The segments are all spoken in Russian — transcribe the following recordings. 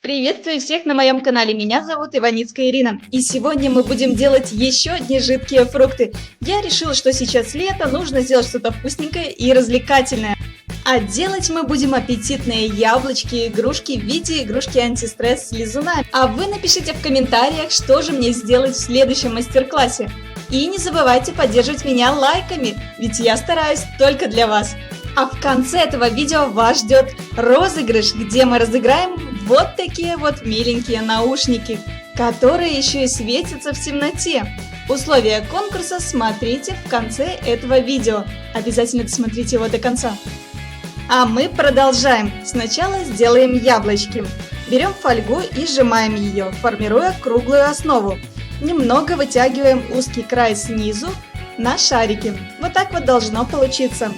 Приветствую всех на моем канале, меня зовут Иваницкая Ирина. И сегодня мы будем делать еще одни жидкие фрукты. Я решила, что сейчас лето, нужно сделать что-то вкусненькое и развлекательное. А делать мы будем аппетитные яблочки, игрушки в виде игрушки антистресс с лизунами. А вы напишите в комментариях, что же мне сделать в следующем мастер-классе. И не забывайте поддерживать меня лайками, ведь я стараюсь только для вас. А в конце этого видео вас ждет розыгрыш, где мы разыграем вот такие вот миленькие наушники, которые еще и светятся в темноте. Условия конкурса смотрите в конце этого видео. Обязательно досмотрите его до конца. А мы продолжаем. Сначала сделаем яблочки. Берем фольгу и сжимаем ее, формируя круглую основу. Немного вытягиваем узкий край снизу на шарики. Вот так вот должно получиться.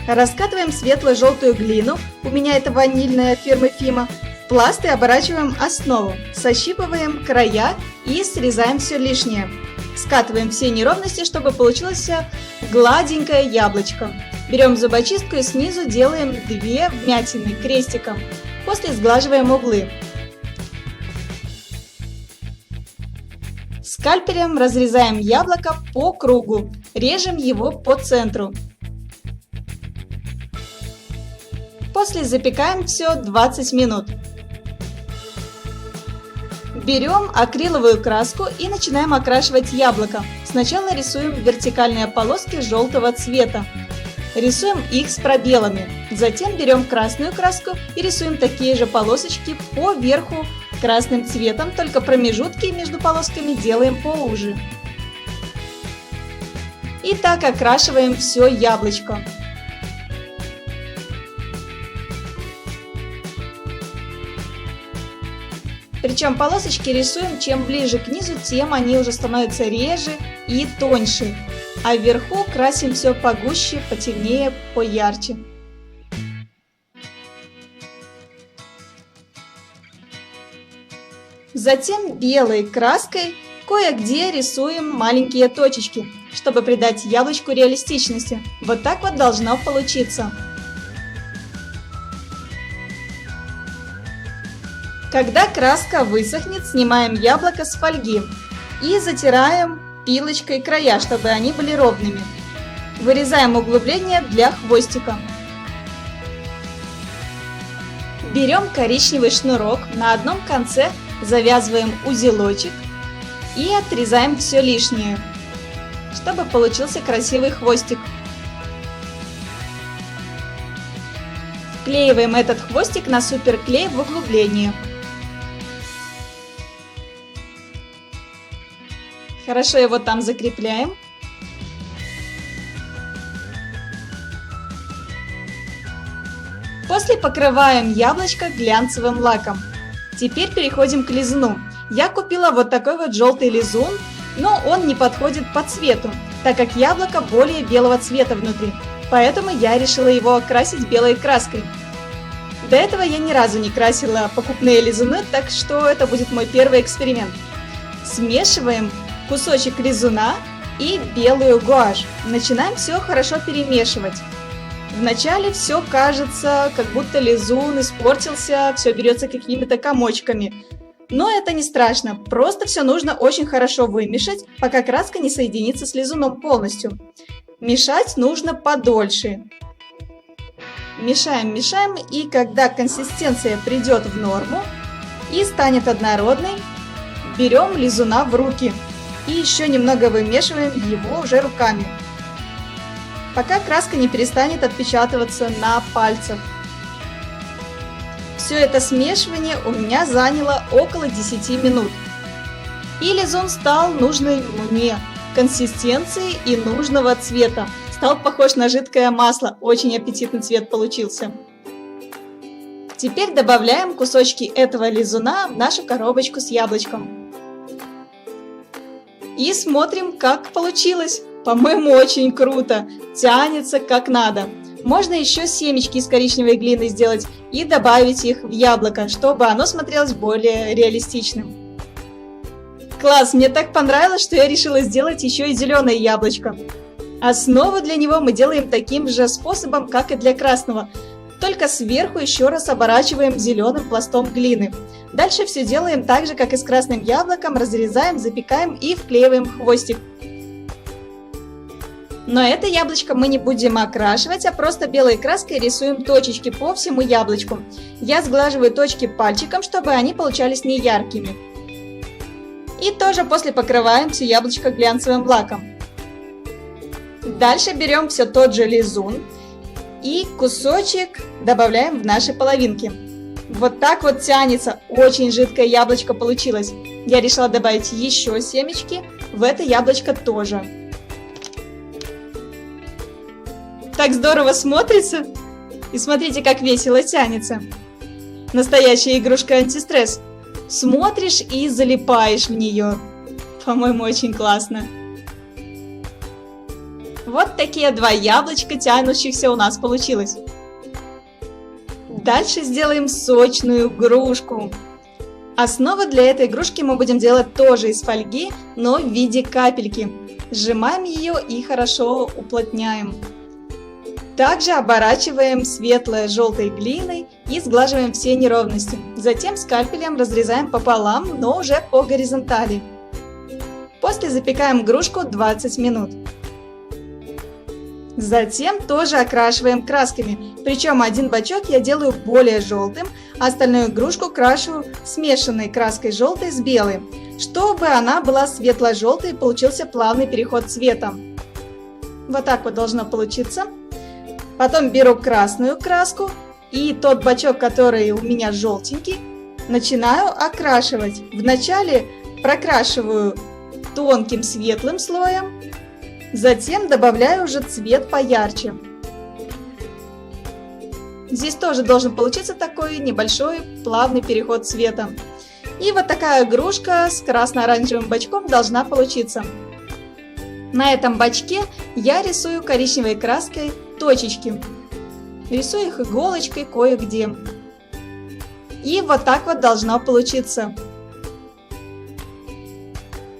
Раскатываем светло-желтую глину, у меня это ванильная фирмы Фима, в пласт и оборачиваем основу. Сощипываем края и срезаем все лишнее. Скатываем все неровности, чтобы получилось гладенькое яблочко. Берем зубочистку и снизу делаем 2 вмятины крестиком. После сглаживаем углы. Скальпелем разрезаем яблоко по кругу, режем его по центру. После запекаем все 20 минут. Берем акриловую краску и начинаем окрашивать яблоко. Сначала рисуем вертикальные полоски желтого цвета. Рисуем их с пробелами. Затем берем красную краску и рисуем такие же полосочки по верху красным цветом, только промежутки между полосками делаем поуже. И так окрашиваем все яблочко. Причем полосочки рисуем, чем ближе к низу, тем они уже становятся реже и тоньше. А вверху красим все погуще, потемнее, поярче. Затем белой краской кое-где рисуем маленькие точечки, чтобы придать яблочку реалистичности. Вот так вот должно получиться. Когда краска высохнет, снимаем яблоко с фольги и затираем пилочкой края, чтобы они были ровными. Вырезаем углубление для хвостика. Берем коричневый шнурок, на одном конце завязываем узелочек и отрезаем все лишнее, чтобы получился красивый хвостик. Вклеиваем этот хвостик на суперклей в углубление. Хорошо его там закрепляем. После покрываем яблочко глянцевым лаком. Теперь переходим к лизуну. Я купила вот такой вот желтый лизун, но он не подходит по цвету, так как яблоко более белого цвета внутри. Поэтому я решила его окрасить белой краской. До этого я ни разу не красила покупные лизуны, так что это будет мой первый эксперимент. Смешиваем кусочек лизуна и белую гуашь. Начинаем все хорошо перемешивать. Вначале все кажется, как будто лизун испортился, все берется какими-то комочками. Но это не страшно, просто все нужно очень хорошо вымешать, пока краска не соединится с лизуном полностью. Мешать нужно подольше. Мешаем, мешаем, и когда консистенция придет в норму и станет однородной, берем лизуна в руки. И еще немного вымешиваем его уже руками, пока краска не перестанет отпечатываться на пальцах. Все это смешивание у меня заняло около 10 минут. И лизун стал нужной мне консистенции и нужного цвета. Стал похож на жидкое масло, очень аппетитный цвет получился. Теперь добавляем кусочки этого лизуна в нашу коробочку с яблочком. И смотрим, как получилось. По-моему, очень круто. Тянется как надо. Можно еще семечки из коричневой глины сделать и добавить их в яблоко, чтобы оно смотрелось более реалистичным. Класс, мне так понравилось, что я решила сделать еще и зеленое яблочко. Основу для него мы делаем таким же способом, как и для красного, только сверху еще раз оборачиваем зеленым пластом глины. Дальше все делаем так же, как и с красным яблоком, разрезаем, запекаем и вклеиваем хвостик. Но это яблочко мы не будем окрашивать, а просто белой краской рисуем точечки по всему яблочку. Я сглаживаю точки пальчиком, чтобы они получались не яркими. И тоже после покрываем все яблочко глянцевым лаком. Дальше берем все тот же лизун и кусочек добавляем в наши половинки. Вот так вот тянется, очень жидкое яблочко получилось. Я решила добавить еще семечки в это яблочко тоже. Так здорово смотрится. И смотрите, как весело тянется. Настоящая игрушка антистресс. Смотришь и залипаешь в нее. По-моему, очень классно. Вот такие два яблочка тянущихся у нас получилось. Дальше сделаем сочную игрушку. Основу для этой игрушки мы будем делать тоже из фольги, но в виде капельки. Сжимаем ее и хорошо уплотняем. Также оборачиваем светлой желтой глиной и сглаживаем все неровности. Затем скальпелем разрезаем пополам, но уже по горизонтали. После запекаем игрушку 20 минут. Затем тоже окрашиваем красками, причем один бачок я делаю более желтым, а остальную игрушку крашу смешанной краской желтой с белой, чтобы она была светло-желтой и получился плавный переход цвета. Вот так вот должно получиться. Потом беру красную краску и тот бачок, который у меня желтенький, начинаю окрашивать. Вначале прокрашиваю тонким светлым слоем. Затем добавляю уже цвет поярче. Здесь тоже должен получиться такой небольшой плавный переход цвета. И вот такая игрушка с красно-оранжевым бачком должна получиться. На этом бачке я рисую коричневой краской точечки. Рисую их иголочкой кое-где. И вот так вот должно получиться.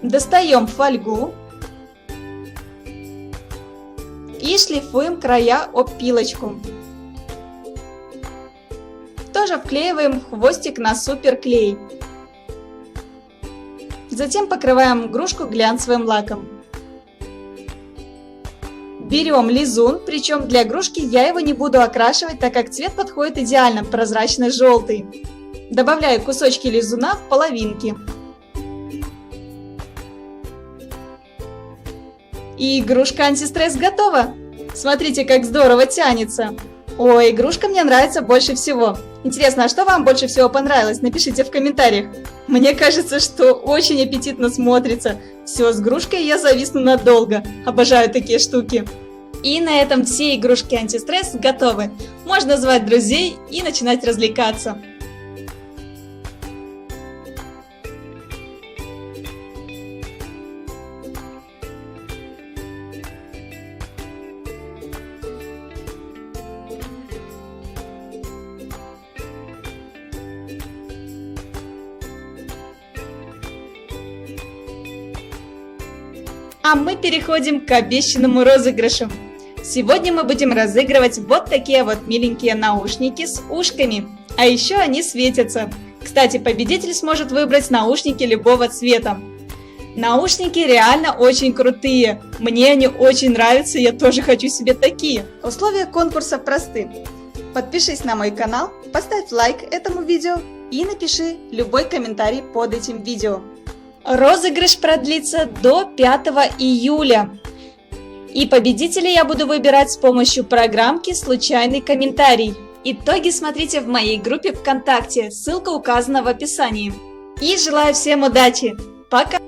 Достаем фольгу. И шлифуем края об пилочку. Тоже вклеиваем хвостик на суперклей. Затем покрываем игрушку глянцевым лаком. Берем лизун, причем для игрушки я его не буду окрашивать, так как цвет подходит идеально, прозрачно-желтый. Добавляю кусочки лизуна в половинки. И игрушка антистресс готова! Смотрите, как здорово тянется! Ой, игрушка мне нравится больше всего. Интересно, а что вам больше всего понравилось? Напишите в комментариях. Мне кажется, что очень аппетитно смотрится. Все, с игрушкой я зависну надолго. Обожаю такие штуки. И на этом все игрушки антистресс готовы. Можно звать друзей и начинать развлекаться. А мы переходим к обещанному розыгрышу. Сегодня мы будем разыгрывать вот такие вот миленькие наушники с ушками. А еще они светятся. Кстати, победитель сможет выбрать наушники любого цвета. Наушники реально очень крутые. Мне они очень нравятся, я тоже хочу себе такие. Условия конкурса просты. Подпишись на мой канал, поставь лайк этому видео и напиши любой комментарий под этим видео. Розыгрыш продлится до 5 июля. И победителей я буду выбирать с помощью программки «Случайный комментарий». Итоги смотрите в моей группе ВКонтакте, ссылка указана в описании. И желаю всем удачи! Пока!